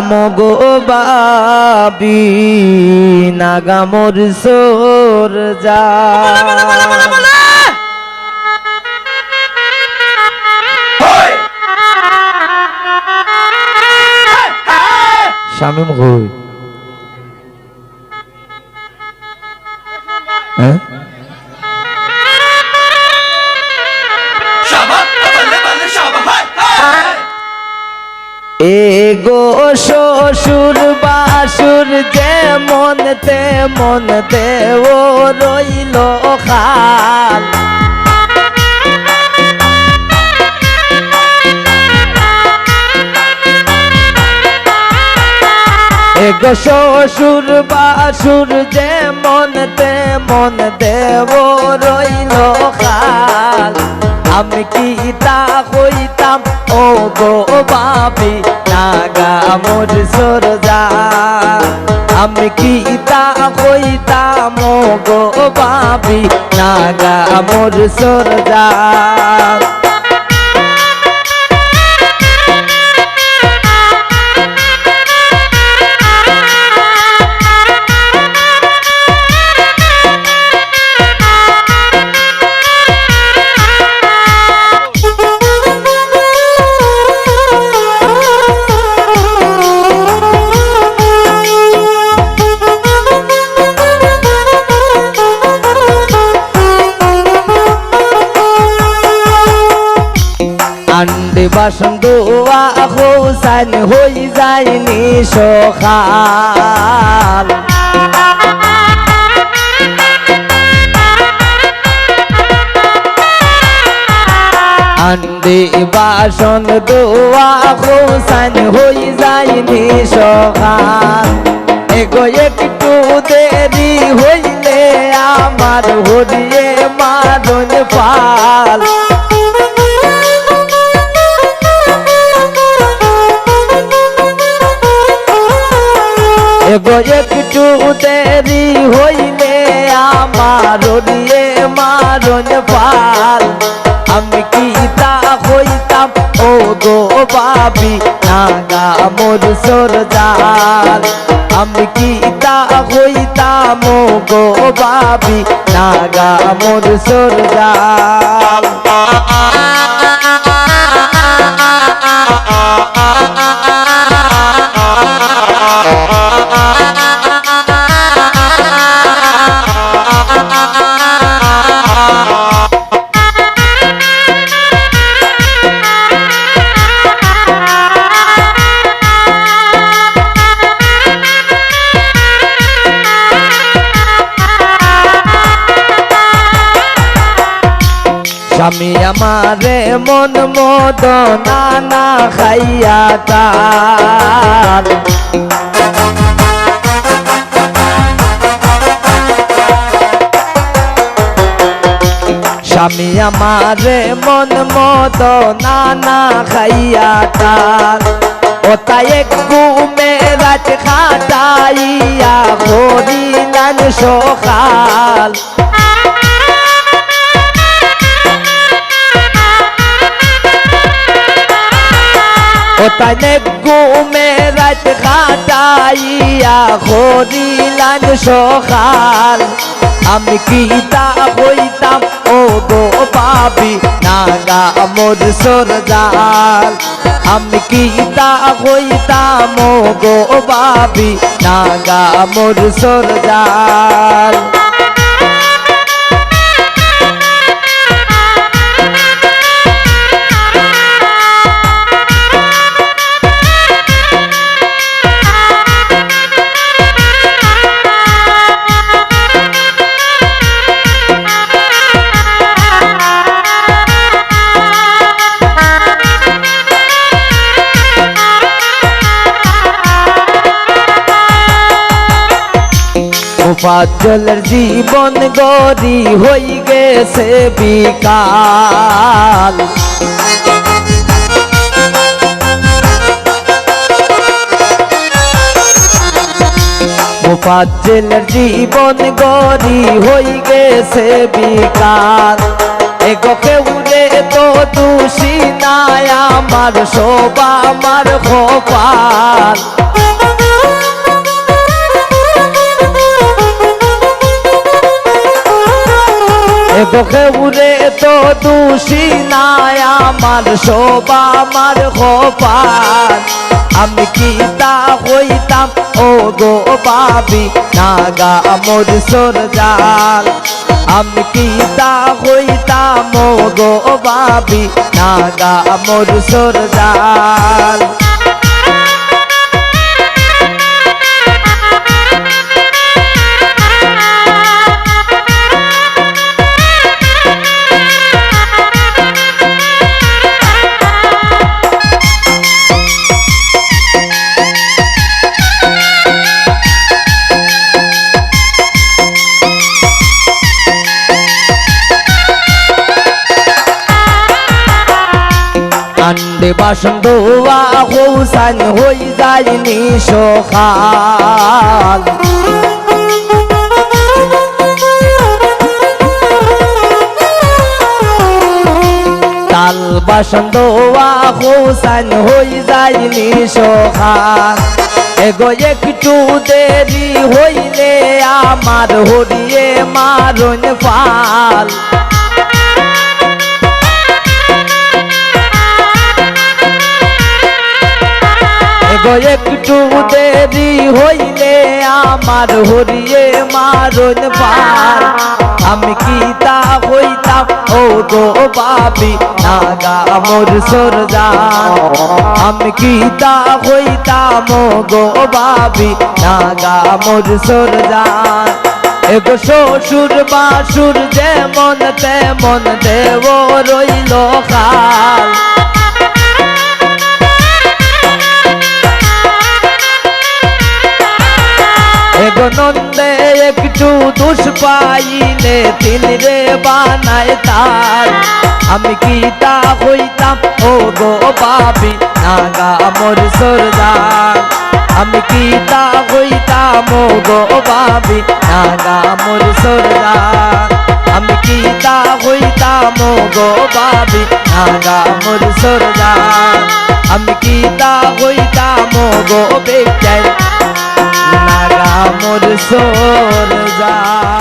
মগো বাবি নাগামোর সোর যা শামিম কই হ্যাঁ এগো শ্বশুর বাসুর যেমন তেমন দেও রইল খাল এগো শ্বশুর বাসুর যেমন তেমন দেও রইল খাল আমি কি তা হইতাম ও গো বাবি নাগা মোর সরজা আমি কি তা হইতাম ও গো বাবি নাগা মোর সরজা আন্ডে বাসন দোয়া হোসাইন হই যায়নি সখাল আন্ডে বাসন দোয়া হোসাইন হই যায়নি সখাল এগো একটু দেরি হইলে আমার হরিয়ে মারণ পাল এগো একটু দেরি হইলে আমার দিয়ে মারণ পাল আমি কি তা হইতাম ও গো বাবি নাগা মোর সরজাল আমি কি তা হইতাম ও গো বাবি নাগা মোর সরজাল স্বামী আমারে মন মদ নানা খাইয়া তার স্বামী আমারে মন মদ নানা খাইয়া তার ওটা এক ঘুমে রাত খাটাইয়া হরিলান সকাল ওটানে ঘুমে রাত খাটাইয়া হরিলান সকাল আমি কি তা হইতাম ও গো বাবি নাগা মোর সরজাল আমি কি তা হইতাম ও গো বাবি নাগা মোর সরজাল উপাজ্জলের জীবন গরি হই গেছে বিকাল উপাজ্জলের জীবন গরি হই গেছে বিকাল এগো কেউ রে তো দোষী নাই আমার সব আমার খোপা এগোকে উড়ে তো দোষী নাই আমার সব আমার খোপার আমি কি তা হইতাম ও গো বাবি নাগা মোর সরজাল আমি কি তা হইতাম ও গো বাবি নাগা মোর সরজাল আন্ডে বাসন ধোয়া হোসান হই যায়নি সখাল তাল বাসন ধোয়া হোসান হই যায়নি সখাল এগো একটু দেরি হইলে আমার হরিয়ে মারণ ফাল একটু দেরি হইলে আমার হরিয়ে মারণ পার আমি কি তা হইতাম ও গো বাবি নাগা মোর সরজাল আমি কি তা হইতাম ও গো বাবি নাগা মোর সরজাল এগো শ্বশুর বাসুর যেমন তেমন দেব রইল খাল এগো নন্দে একটু দুষ পাইলে তিল রে বানায় তার আমি কি তা হইতাম ও গো বাবি নাগা মোর সরজাল আমি কি তা হইতাম ও গো বাবি নাগা মোর সরজাল আমি কি তা হইতাম ও গো বাবি নাগা মোর সরজাল আমি কি তা হইতাম ও গো বেচাই নাগা মোর সরজাল।